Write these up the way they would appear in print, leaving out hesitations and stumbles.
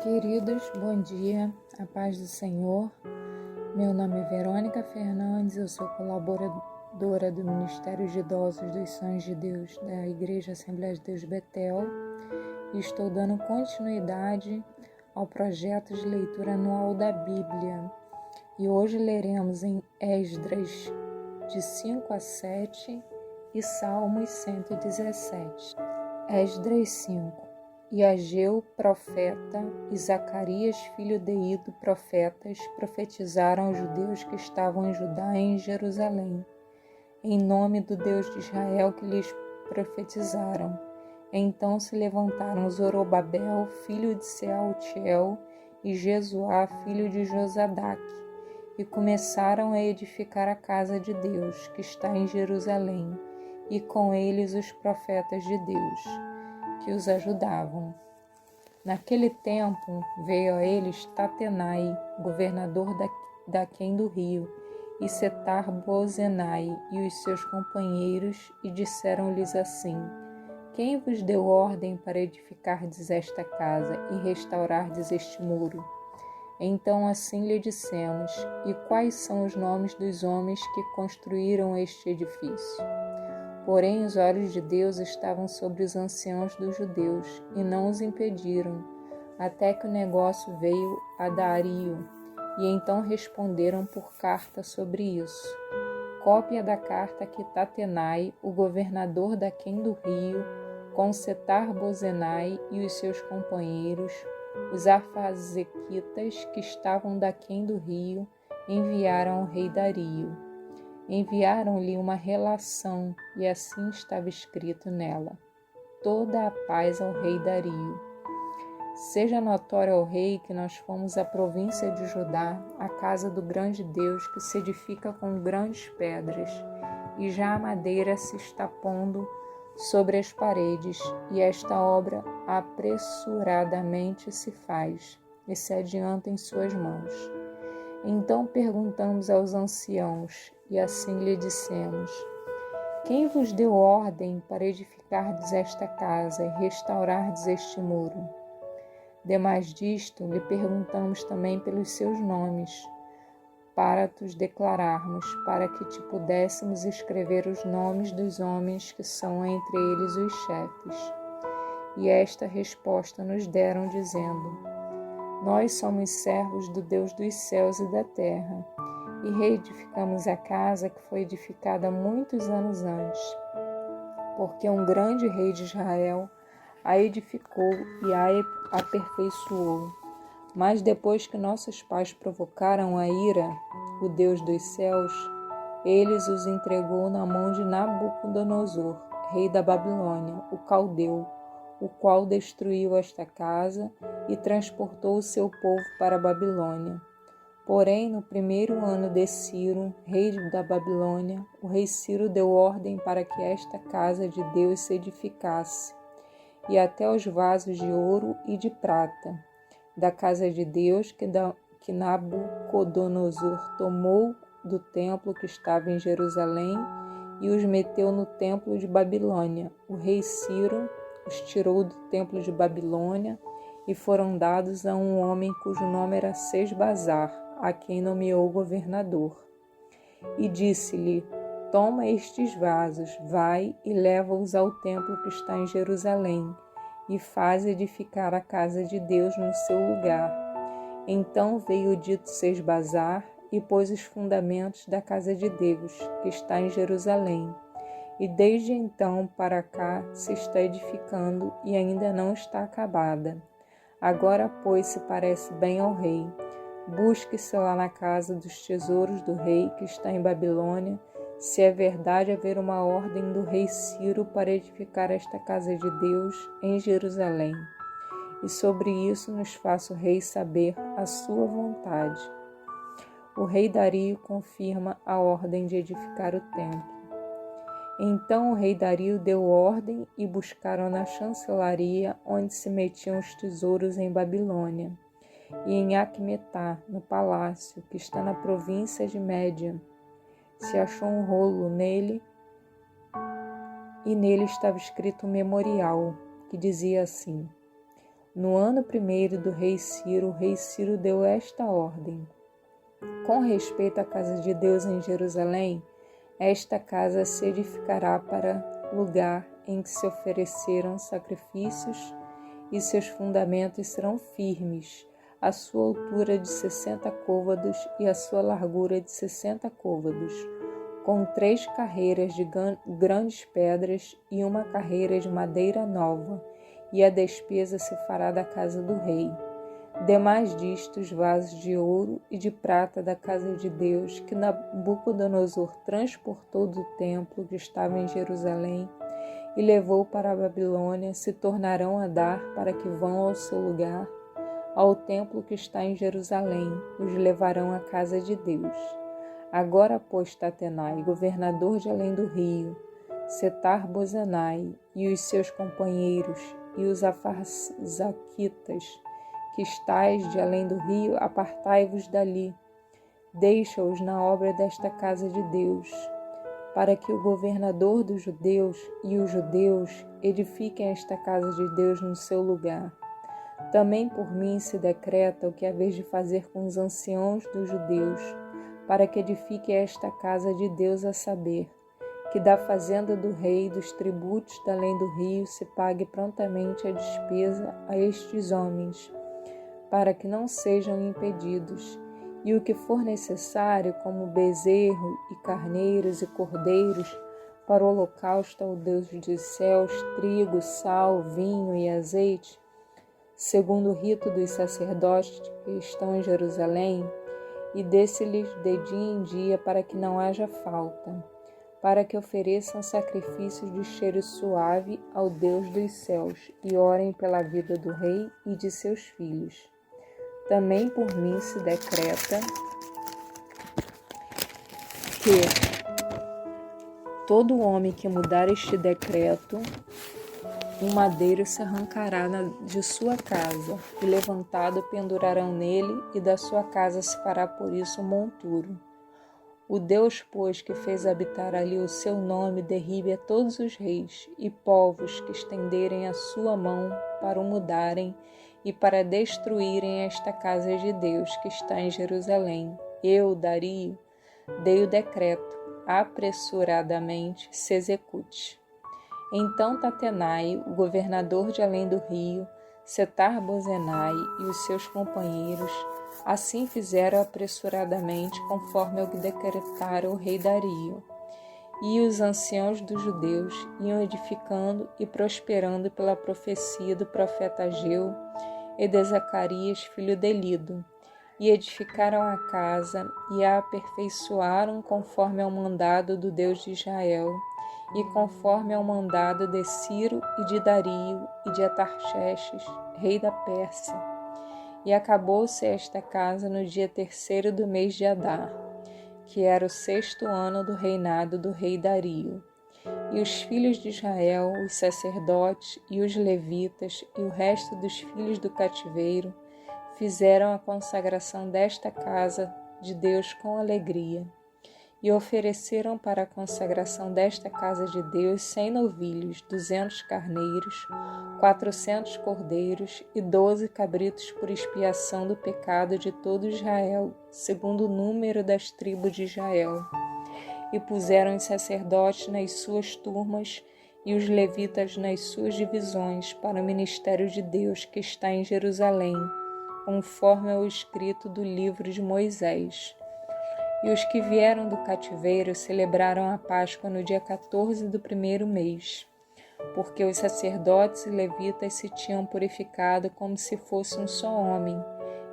Queridos, bom dia, a paz do Senhor. Meu nome é Verônica Fernandes, eu sou colaboradora do Ministério de Idosos dos Sonhos de Deus da Igreja Assembleia de Deus Betel e estou dando continuidade ao projeto de leitura anual da Bíblia. E hoje leremos em Esdras de 5 a 7 e Salmos 117. Esdras 5. E Ageu, profeta, e Zacarias, filho de Ido, profetas, profetizaram aos judeus que estavam em Judá e em Jerusalém, em nome do Deus de Israel que lhes profetizaram. Então se levantaram Zorobabel, filho de Sealtiel, e Jesuá, filho de Josadaque, e começaram a edificar a casa de Deus, que está em Jerusalém, e com eles os profetas de Deus, que os ajudavam. Naquele tempo veio a eles Tatenai, governador daquém do rio, e Setar-Bozenai e os seus companheiros, e disseram-lhes assim: Quem vos deu ordem para edificardes esta casa e restaurardes este muro? Então assim lhe dissemos: E quais são os nomes dos homens que construíram este edifício? Porém, os olhos de Deus estavam sobre os anciãos dos judeus, e não os impediram, até que o negócio veio a Dario, e então responderam por carta sobre isso. Cópia da carta que Tatenai, o governador daquém do rio, com Setar-Bozenai e os seus companheiros, os Arfazequitas, que estavam daquém do rio, enviaram ao rei Dario. Enviaram-lhe uma relação, e assim estava escrito nela: Toda a paz ao rei Dario. Seja notório ao rei que nós fomos à província de Judá, a casa do grande Deus, que se edifica com grandes pedras, e já a madeira se está pondo sobre as paredes, e esta obra apressuradamente se faz, e se adianta em suas mãos. Então perguntamos aos anciãos, e assim lhe dissemos: Quem vos deu ordem para edificardes esta casa e restaurardes este muro? Demais disto, lhe perguntamos também pelos seus nomes, para te declararmos, para que te pudéssemos escrever os nomes dos homens que são entre eles os chefes. E esta resposta nos deram, dizendo: Nós somos servos do Deus dos céus e da terra, e reedificamos a casa que foi edificada muitos anos antes, porque um grande rei de Israel a edificou e a aperfeiçoou. Mas depois que nossos pais provocaram a ira, o Deus dos céus, eles os entregou na mão de Nabucodonosor, rei da Babilônia, o caldeu, o qual destruiu esta casa e transportou o seu povo para a Babilônia. Porém, no primeiro ano de Ciro, rei da Babilônia, o rei Ciro deu ordem para que esta casa de Deus se edificasse, e até os vasos de ouro e de prata, da casa de Deus que Nabucodonosor tomou do templo que estava em Jerusalém e os meteu no templo de Babilônia. O rei Ciro os tirou do templo de Babilônia e foram dados a um homem cujo nome era Sesbazar, a quem nomeou governador. E disse-lhe: Toma estes vasos, vai e leva-os ao templo que está em Jerusalém, e faz edificar a casa de Deus no seu lugar. Então veio o dito Sesbazar e pôs os fundamentos da casa de Deus, que está em Jerusalém. E desde então para cá se está edificando e ainda não está acabada. Agora, pois, se parece bem ao rei. Busque-se lá na casa dos tesouros do rei, que está em Babilônia, se é verdade haver uma ordem do rei Ciro para edificar esta casa de Deus em Jerusalém. E sobre isso nos faça o rei saber a sua vontade. O rei Dario confirma a ordem de edificar o templo. Então o rei Dario deu ordem e buscaram na chancelaria onde se metiam os tesouros em Babilônia, e em Acmetá, no palácio, que está na província de Média, se achou um rolo nele, e nele estava escrito um memorial, que dizia assim: No ano 1º do rei Ciro, o rei Ciro deu esta ordem: com respeito à casa de Deus em Jerusalém, esta casa se edificará para lugar em que se ofereceram sacrifícios, e seus fundamentos serão firmes, a sua altura de 60 côvados e a sua largura de 60 côvados, com 3 carreiras de grandes pedras e uma carreira de madeira nova, e a despesa se fará da casa do rei. Demais disto, os vasos de ouro e de prata da casa de Deus, que Nabucodonosor transportou do templo que estava em Jerusalém e levou para a Babilônia, se tornarão a dar para que vão ao seu lugar, ao templo que está em Jerusalém, os levarão à casa de Deus. Agora, pois, Tatenai, governador de além do rio, Setar-Bozenai e os seus companheiros, e os Afarzaquitas, que estáis de além do rio, apartai-vos dali, deixa-os na obra desta casa de Deus, para que o governador dos judeus e os judeus edifiquem esta casa de Deus no seu lugar. Também por mim se decreta o que haveis de fazer com os anciãos dos judeus, para que edifiquem esta casa de Deus, a saber, que da fazenda do rei, dos tributos da além do rio, se pague prontamente a despesa a estes homens, para que não sejam impedidos, e o que for necessário, como bezerro e carneiros e cordeiros, para o holocausto ao Deus dos céus, trigo, sal, vinho e azeite, segundo o rito dos sacerdotes que estão em Jerusalém, e desse-lhes de dia em dia, para que não haja falta, para que ofereçam sacrifícios de cheiro suave ao Deus dos céus, e orem pela vida do rei e de seus filhos. Também por mim se decreta que todo homem que mudar este decreto, um madeiro se arrancará de sua casa, e levantado pendurarão nele, e da sua casa se fará por isso um monturo. O Deus, pois, que fez habitar ali o seu nome, derribe a todos os reis e povos que estenderem a sua mão para o mudarem e para destruírem esta casa de Deus que está em Jerusalém. Eu, Dario, dei o decreto, apressuradamente se execute. Então Tatenai, o governador de além do rio, Setar-Bozenai e os seus companheiros, assim fizeram apressuradamente, conforme o que decretara o rei Dario. E os anciãos dos judeus iam edificando e prosperando pela profecia do profeta Ageu e de Zacarias, filho de Lido, e edificaram a casa e a aperfeiçoaram conforme ao mandado do Deus de Israel, e conforme ao mandado de Ciro e de Dario e de Atarxerxes, rei da Pérsia. E acabou-se esta casa no dia 3º do mês de Adar, que era o 6º ano do reinado do rei Dario. E os filhos de Israel, os sacerdotes e os levitas e o resto dos filhos do cativeiro fizeram a consagração desta casa de Deus com alegria, e ofereceram para a consagração desta casa de Deus 100 novilhos, 200 carneiros, 400 cordeiros e 12 cabritos por expiação do pecado de todo Israel, segundo o número das tribos de Israel. E puseram os sacerdotes nas suas turmas e os levitas nas suas divisões para o ministério de Deus que está em Jerusalém, conforme ao escrito do livro de Moisés. E os que vieram do cativeiro celebraram a Páscoa no dia 14 do 1º mês, porque os sacerdotes e levitas se tinham purificado como se fosse um só homem,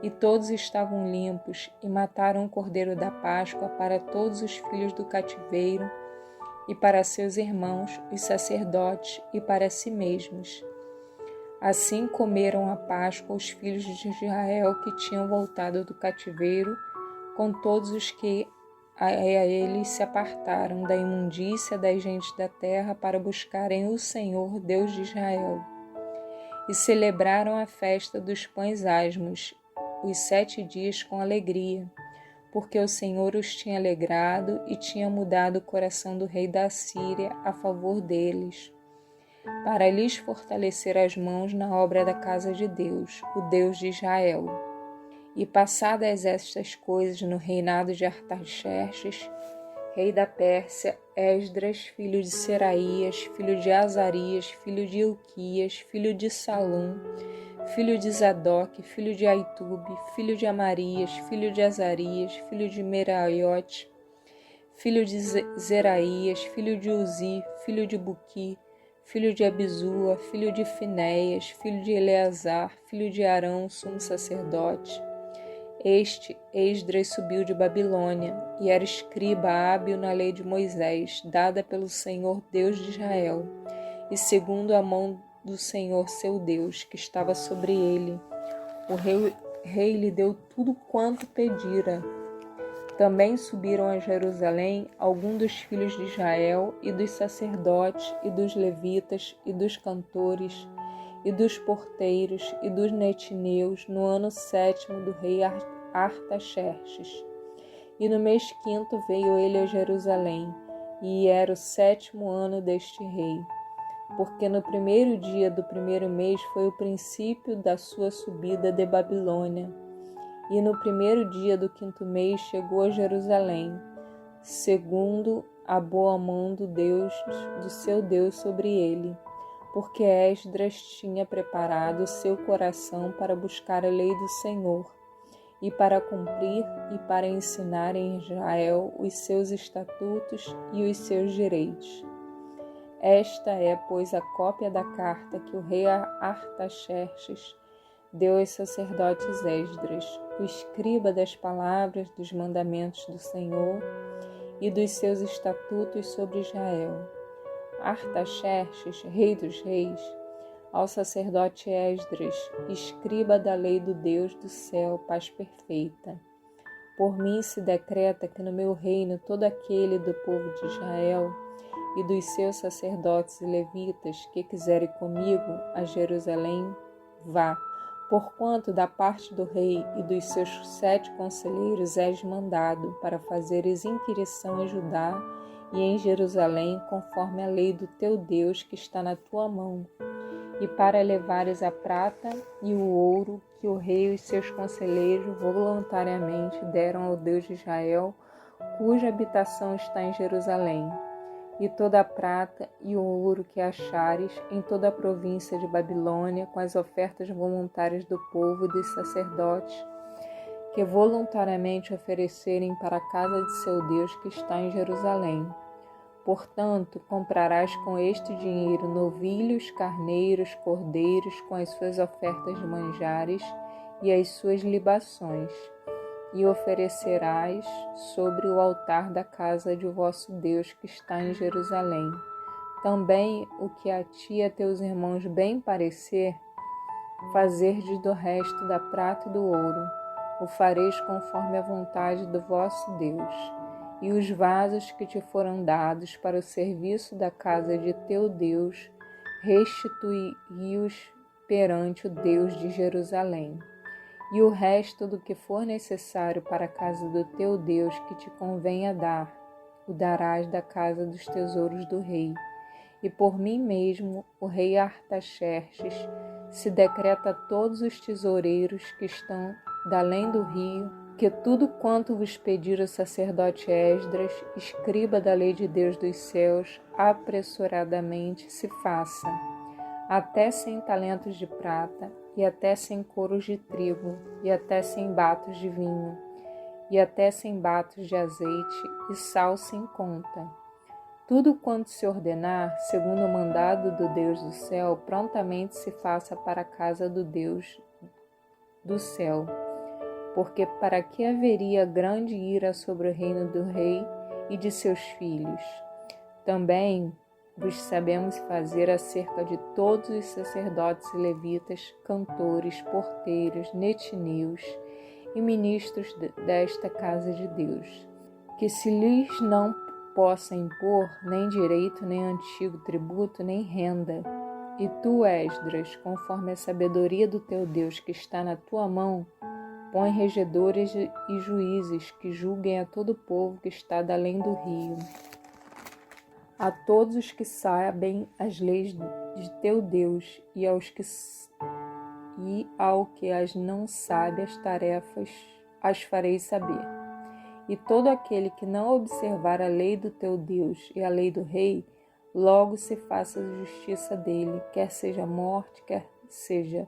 e todos estavam limpos, e mataram o cordeiro da Páscoa para todos os filhos do cativeiro, e para seus irmãos, os sacerdotes, e para si mesmos. Assim comeram a Páscoa os filhos de Israel que tinham voltado do cativeiro, com todos os que a eles se apartaram da imundícia das gentes da terra para buscarem o Senhor, Deus de Israel. E celebraram a festa dos pães asmos, os 7 dias com alegria, porque o Senhor os tinha alegrado e tinha mudado o coração do rei da Síria a favor deles. para lhes fortalecer as mãos na obra da casa de Deus, o Deus de Israel. E passadas estas coisas no reinado de Artaxerxes, rei da Pérsia, Esdras, filho de Seraías, filho de Azarias, filho de Ilquias, filho de Salum, filho de Zadok, filho de Aitube, filho de Amarias, filho de Azarias, filho de Meraiote, filho de Zeraías, filho de Uzi, filho de Buqui, filho de Abizua, filho de Finéias, filho de Eleazar, filho de Arão, sumo sacerdote. Este, Esdras, subiu de Babilônia, e era escriba hábil na lei de Moisés, dada pelo Senhor Deus de Israel, e segundo a mão do Senhor seu Deus, que estava sobre ele. O rei lhe deu tudo quanto pedira. Também subiram a Jerusalém alguns dos filhos de Israel, e dos sacerdotes, e dos levitas, e dos cantores, e dos porteiros, e dos netineus, no ano 7º do rei Artaxerxes. E no mês 5º veio ele a Jerusalém, e era o 7º ano deste rei, porque no primeiro dia do primeiro mês foi o princípio da sua subida de Babilônia. E no primeiro dia do 5º mês chegou a Jerusalém, segundo a boa mão do seu Deus sobre ele, porque Esdras tinha preparado o seu coração para buscar a lei do Senhor, e para cumprir e para ensinar em Israel os seus estatutos e os seus direitos. Esta é, pois, a cópia da carta que o rei Artaxerxes deu aos sacerdotes Esdras, o escriba das palavras dos mandamentos do Senhor e dos seus estatutos sobre Israel. Artaxerxes, rei dos reis, ao sacerdote Esdras, escriba da lei do Deus do céu, paz perfeita. Por mim se decreta que no meu reino todo aquele do povo de Israel e dos seus sacerdotes e levitas que quiserem comigo a Jerusalém, vá, porquanto da parte do rei e dos seus 7 conselheiros és mandado para fazeres inquirição em Judá e em Jerusalém, conforme a lei do teu Deus que está na tua mão, e para levares a prata e o ouro que o rei e os seus conselheiros voluntariamente deram ao Deus de Israel, cuja habitação está em Jerusalém, e toda a prata e o ouro que achares em toda a província de Babilônia, com as ofertas voluntárias do povo e dos sacerdotes, que voluntariamente oferecerem para a casa de seu Deus que está em Jerusalém. Portanto, comprarás com este dinheiro novilhos, carneiros, cordeiros, com as suas ofertas de manjares e as suas libações, e oferecerás sobre o altar da casa de vosso Deus que está em Jerusalém. Também o que a ti e a teus irmãos bem parecer, fazerdes do resto da prata e do ouro, o fareis conforme a vontade do vosso Deus. E os vasos que te foram dados para o serviço da casa de teu Deus, restituí-os perante o Deus de Jerusalém. E o resto do que for necessário para a casa do teu Deus que te convenha dar, o darás da casa dos tesouros do rei. E por mim mesmo, o rei Artaxerxes, se decreta a todos os tesoureiros que estão da além do rio, que tudo quanto vos pedir o sacerdote Esdras, escriba da lei de Deus dos céus, apressuradamente se faça, até 100 talentos de prata, e até 100 coros de trigo, e até 100 batos de vinho, e até 100 batos de azeite, e sal sem conta. Tudo quanto se ordenar, segundo o mandado do Deus do céu, prontamente se faça para a casa do Deus do céu. Porque para que haveria grande ira sobre o reino do rei e de seus filhos? Também vos sabemos fazer acerca de todos os sacerdotes e levitas, cantores, porteiros, netineus e ministros desta casa de Deus, que se lhes não possa impor nem direito, nem antigo tributo, nem renda. E tu, Esdras, conforme a sabedoria do teu Deus que está na tua mão, põe regedores e juízes que julguem a todo o povo que está da além do rio. a todos os que sabem as leis de teu Deus e ao que as não sabe as tarefas as farei saber. E todo aquele que não observar a lei do teu Deus e a lei do rei, logo se faça justiça dele, quer seja morte, quer seja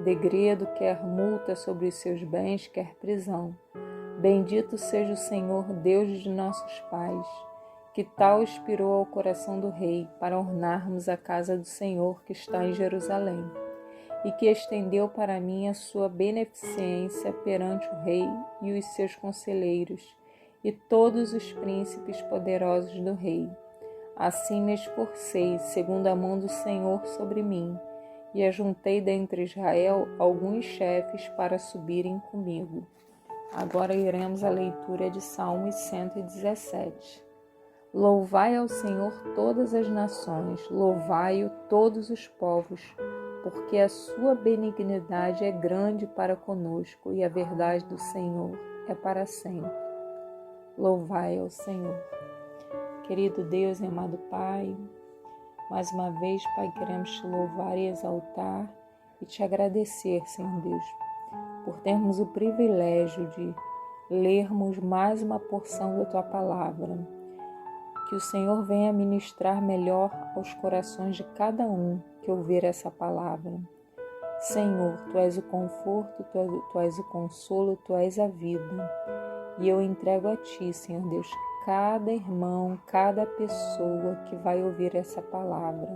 degredo, quer multa sobre os seus bens, quer prisão. Bendito seja o Senhor, Deus de nossos pais, que tal inspirou ao coração do rei para ornarmos a casa do Senhor que está em Jerusalém, e que estendeu para mim a sua beneficência perante o rei e os seus conselheiros e todos os príncipes poderosos do rei. Assim me esforcei, segundo a mão do Senhor sobre mim, e ajuntei dentre Israel alguns chefes para subirem comigo. Agora iremos à leitura de Salmos 117. Louvai ao Senhor todas as nações, louvai-o todos os povos, porque a sua benignidade é grande para conosco e a verdade do Senhor é para sempre. Louvai ao Senhor. Querido Deus e amado Pai, mais uma vez, Pai, queremos te louvar e exaltar e te agradecer, Senhor Deus, por termos o privilégio de lermos mais uma porção da Tua Palavra. Que o Senhor venha ministrar melhor aos corações de cada um que ouvir essa palavra. Senhor, Tu és o conforto, Tu és o consolo, Tu és a vida. E eu entrego a Ti, Senhor Deus, cada irmão, cada pessoa que vai ouvir essa palavra.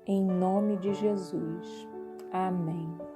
Em nome de Jesus. Amém.